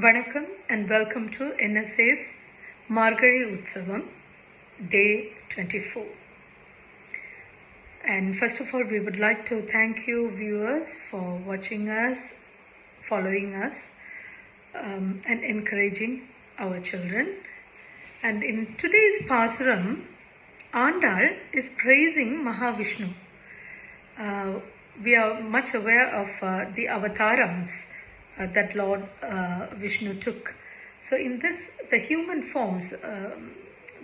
Vanakkam and welcome to NSA's Margazhi Utsavam, day 24. And first of all, we would like to thank you viewers for watching us, following us, and encouraging our children. And in today's Pasuram, Andal is praising Mahavishnu. We are much aware of the avatarams that Lord Vishnu took. So in this, the human forms,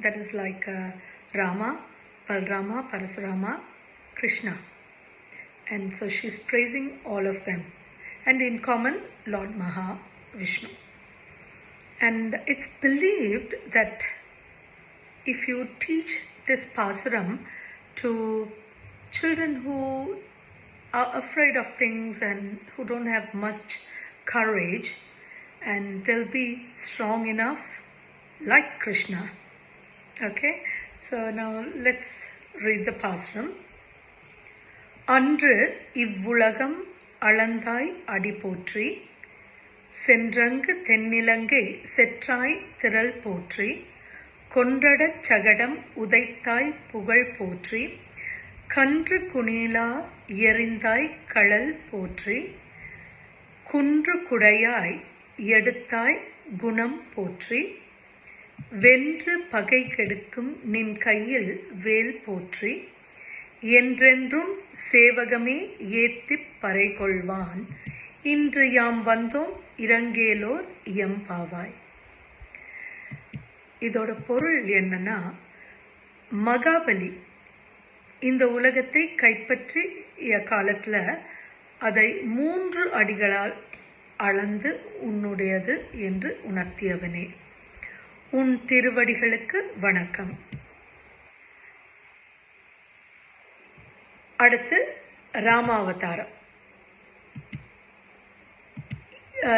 that is like Rama, Balrama, Parasurama, Krishna. And so she's praising all of them. And in common, Lord Mahavishnu. And it's believed that if you teach this Pasuram to children who are afraid of things and who don't have much courage, and they'll be strong enough like Krishna. Okay, so now let's read the Pasuram. Andru ivvulagam alanthai adi potri சென்றங்கு தென்னிலங்கை செற்றாய் திரள் போற்றி கொன்றடச் சகடம் உதைத்தாய் புகழ் போற்றி கன்று குணிலா எறிந்தாய் கழல் போற்றி குன்று குடையாய் எடுத்தாய் குணம் போற்றி வென்று பகை கெடுக்கும் நின் கையில் வேல் போற்றி என்றென்றும் சேவகமே ஏத்திப் பறை கொள்வான் இன்று யாம் வந்தோம் இரங்கேலோர் எம்பாவாய். இதோட பொருள் என்னன்னா, மகாபலி இந்த உலகத்தை கைப்பற்றிய காலத்துல அதை 3 அடிகளால் அளந்து உன்னுடையது என்று உணர்த்தியவனே, உன் திருவடிகளுக்கு வணக்கம். அடுத்து ராமாவதாரம்.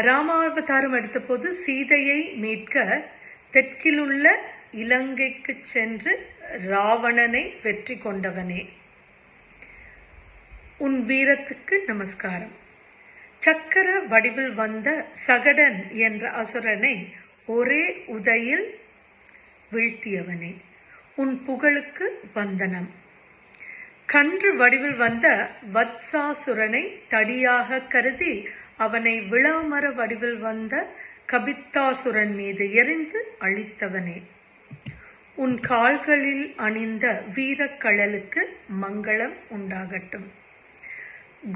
ராமாவதாரம் எடுத்த போது சீதையை மீட்க தெற்கிலுள்ள இலங்கைக்கு சென்று ராவணனை வெற்றி கொண்டவனே, உன் வீரத்துக்கு நமஸ்காரம். சக்கர வடிவில் வந்த சகடன் என்ற அசுரனை ஒரே உதையில் வீழ்த்தியவனே, உன் புகழுக்கு வந்தனம். கன்று வடிவில் வந்த வத்சாசுரனை தடியாக கருதி அவனை விளாமர வடிவில் வந்த கபித்தாசுரன் மீது எறிந்து அழித்தவனே, உன் கால்களில் அணிந்த வீரக்கழலுக்கு மங்களம் உண்டாகட்டும்.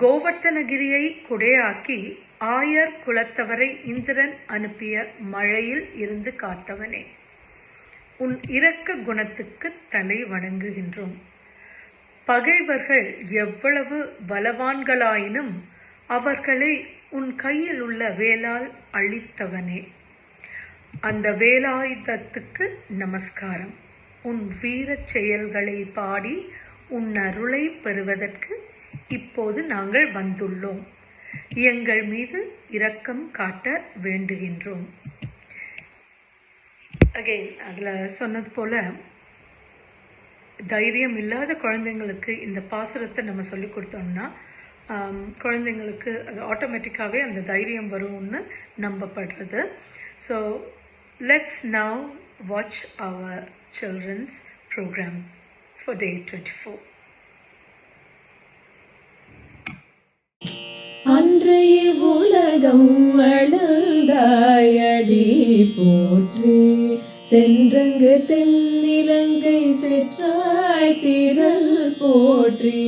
கோவர்த்தனகிரியை குடையாக்கி ஆயர் குலத்தவரை இந்திரன் அனுப்பிய மழையில் இருந்து காத்தவனே, உன் இரக்க குணத்துக்கு தலை வணங்குகின்றோம். பகைவர்கள் எவ்வளவு பலவான்களாயினும் அவர்களை உன் கையில் உள்ள வேலால் அழித்தவனே, அந்த வேலாயுதத்துக்கு நமஸ்காரம். உன் வீரச் செயல்களை பாடி உன் அருளை பெறுவதற்கு இப்போது நாங்கள் வந்துள்ளோம். எங்கள் மீது இரக்கம் காட்ட வேண்டுகின்றோம். அகைன் அதில் சொன்னது போல, தைரியம் இல்லாத குழந்தைங்களுக்கு இந்த பாசுரத்தை நம்ம சொல்லி கொடுத்தோம்னா குழந்தைங்களுக்கு அது ஆட்டோமேட்டிக்காகவே அந்த தைரியம் வரும்னு நம்பப்படுறது. So let's now watch our children's programme for day 24. அன்றைய உலகம் அழுதாயடி போற்றி சென்றங்கு தென்னிலங்கை செற்றாய் திரள் போற்றி.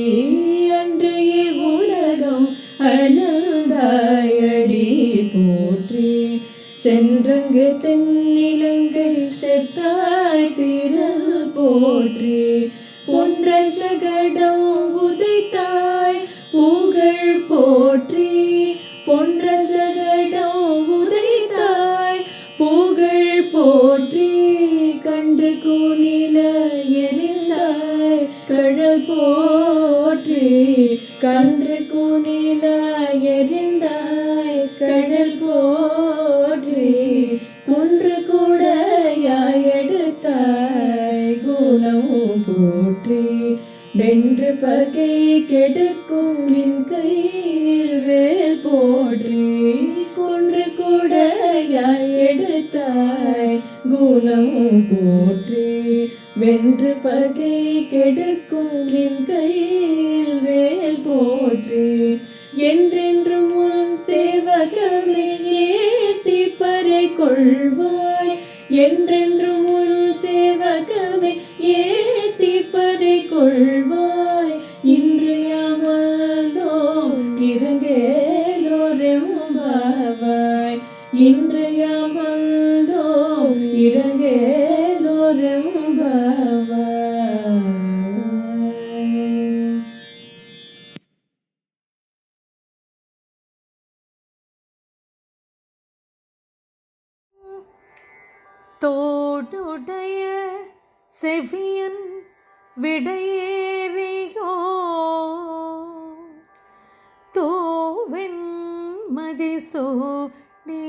அன்றைய உலகம் அழுதாயடி போற்றி சென்றங்கு தென்னிலங்கை செற்றாய் திரள் போற்றி. பொன்ற சகடம் உதைத்தாய் புகழ் போற்றி. பொன்ற சகடம் உதைத்தாய் புகழ் போற்றி. கன்று குணில எறிந்தாய் கழல் போற்றி. கன்று குணில எறிந்தாய் கழல் போற்றி. குன்று கூடையாய் எடுத்தாய் குணம் போற்றி. வென்று பகை கெடுக்கும் நின் கையில் வேல் போற்றி. குன்று கூடையாய் போற்றி. வென்று பகை கெடுக்கும் நின் கையில் வேல் போற்றி. என்றென்றும் உன் சேவகமே ஏத்தி பறை கொள்வாய். என்றென்றும் உன் சேவகமே ஏத்தி பறை கொள்வாய். இன்று யாவதோம் இறங்கேலோரெம்பாவாய். இன்று யாவதோம் இறங்கேலோரெம்பாவாய். தோடுடைய செவியன் விடையேறியோ தோவெண் மதிசூடி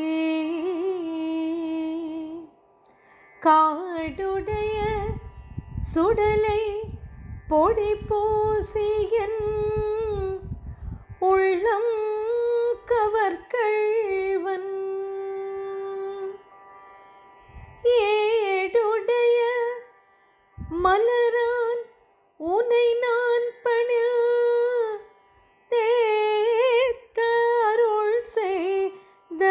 காடுடைய சுடலை பொடி பூசியன் உள்ளம் கவர்கள்வன் ஏடுடைய மலரான் உனை நான் பணில் தேத்த அருள் செய்த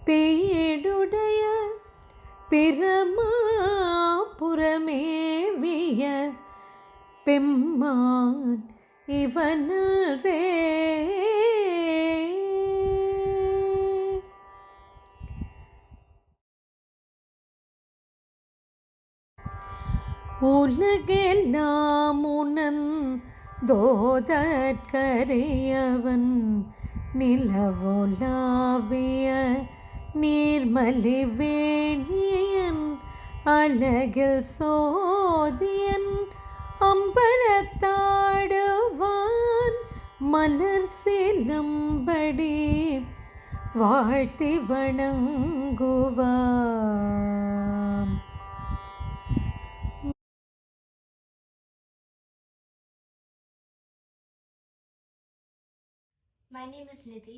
பேடுடைய பிரமாபுரமேவிய பெம்மான் இவனரே. உலகெல்லாம் உணர்ந்தோதற்கரியவன் நிலவுலாவிய நீர்மலி வேணியன் அழகில் சோதியன் அம்பலத்தாடுவான் மலர் சிலம்படி வாழ்த்தி வணங்குவான். My name is Nidhi.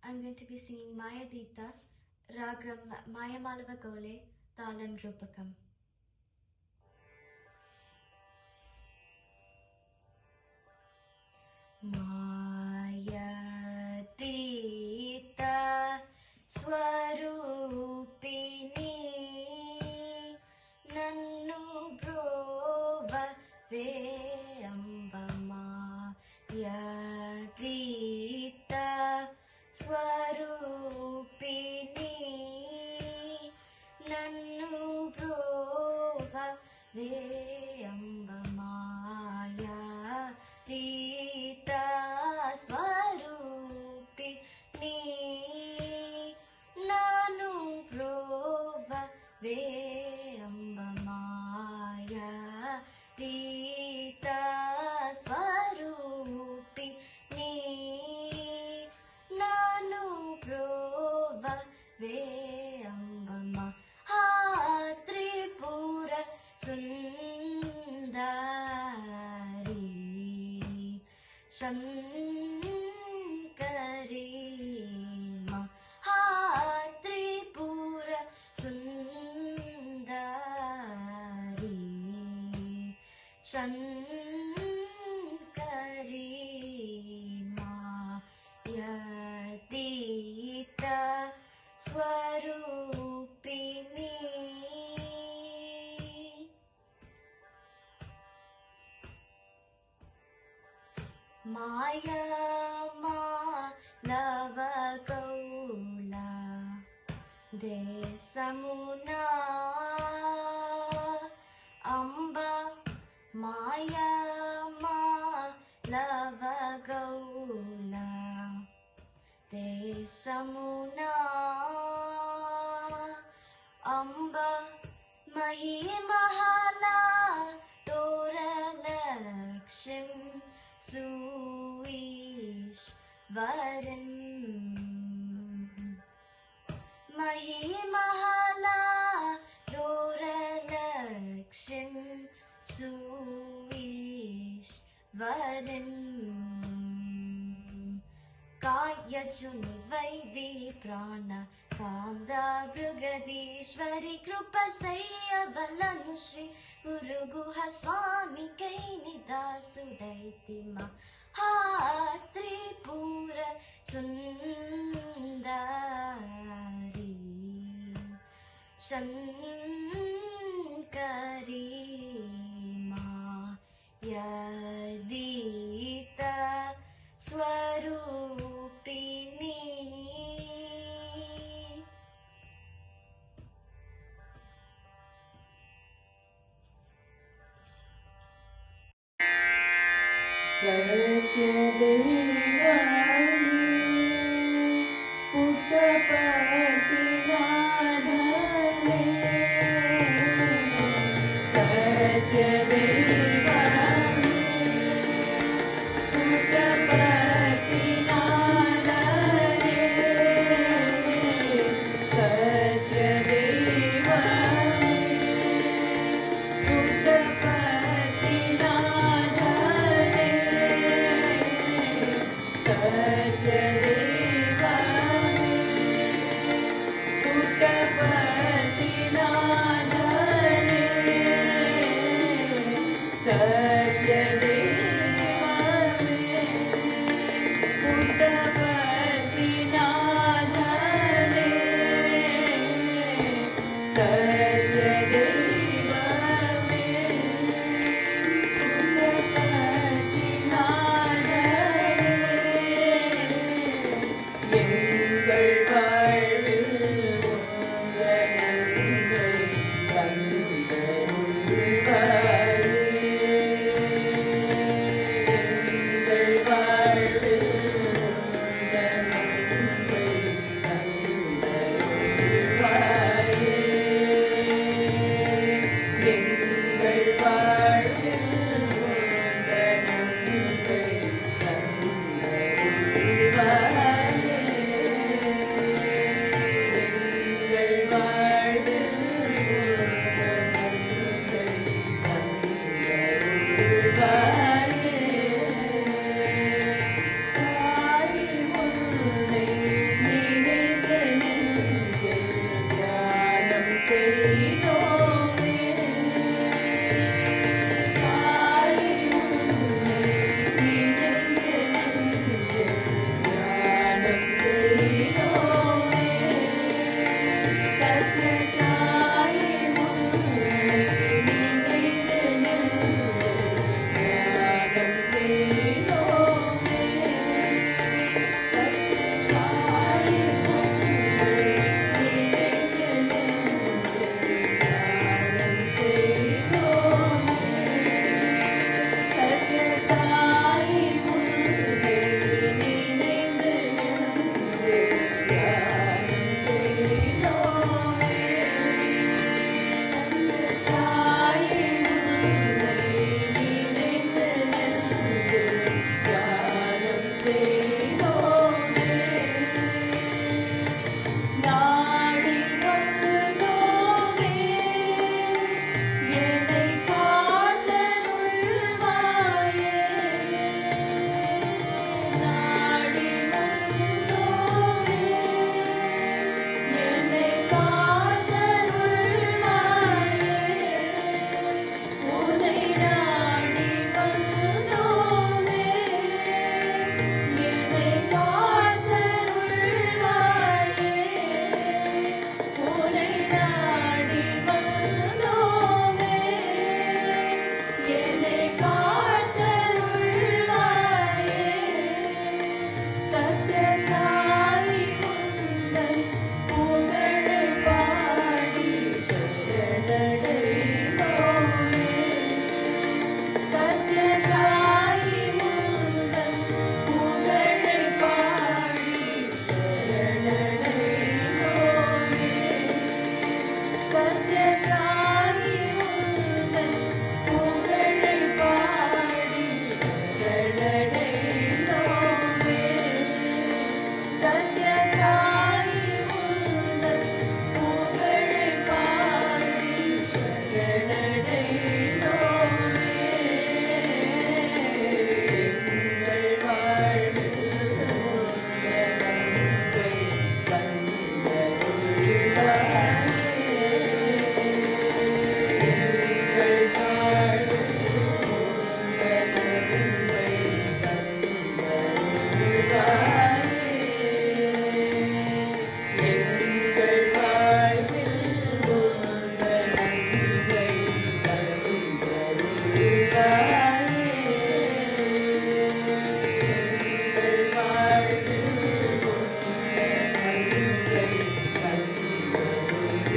I'm going to be singing Mayadita, Ragam Mayamalava Gole, Talam Rupakam. Mayadita Swarupini Nannu Brova Veamba Mayadita Swarupini Nannu Brova Veamba Mayadita Swarupini Nannu Brova Veamba Mayadita Swarupini Nannu Brova Veamba Tripura Sundari Shankari Tripura Sundari Shankari Mayadita Swarupini. Maya Malava Gaula Desamuna Amba Maya Malava Gaula Desamuna Amba Mahimahala Doralakshim Suishvaran Mahimahala Doralakshim Suishvaran Kaya Juni Vaidi Prana బృగదీశ్వరి కృప సయ్యవలను శ్రీ గురుగుహ స్వామికై నిదాసుడైతిమా త్రిపుర సుందరి శంకరి మాయదీత స్వరూపిణి सत्यदेवानि पुट्टपतिनाथने सत्यदेवानि पुट्टपतिनाथने सत्यदेवानि पुट्टपतिनाथने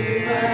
Shiva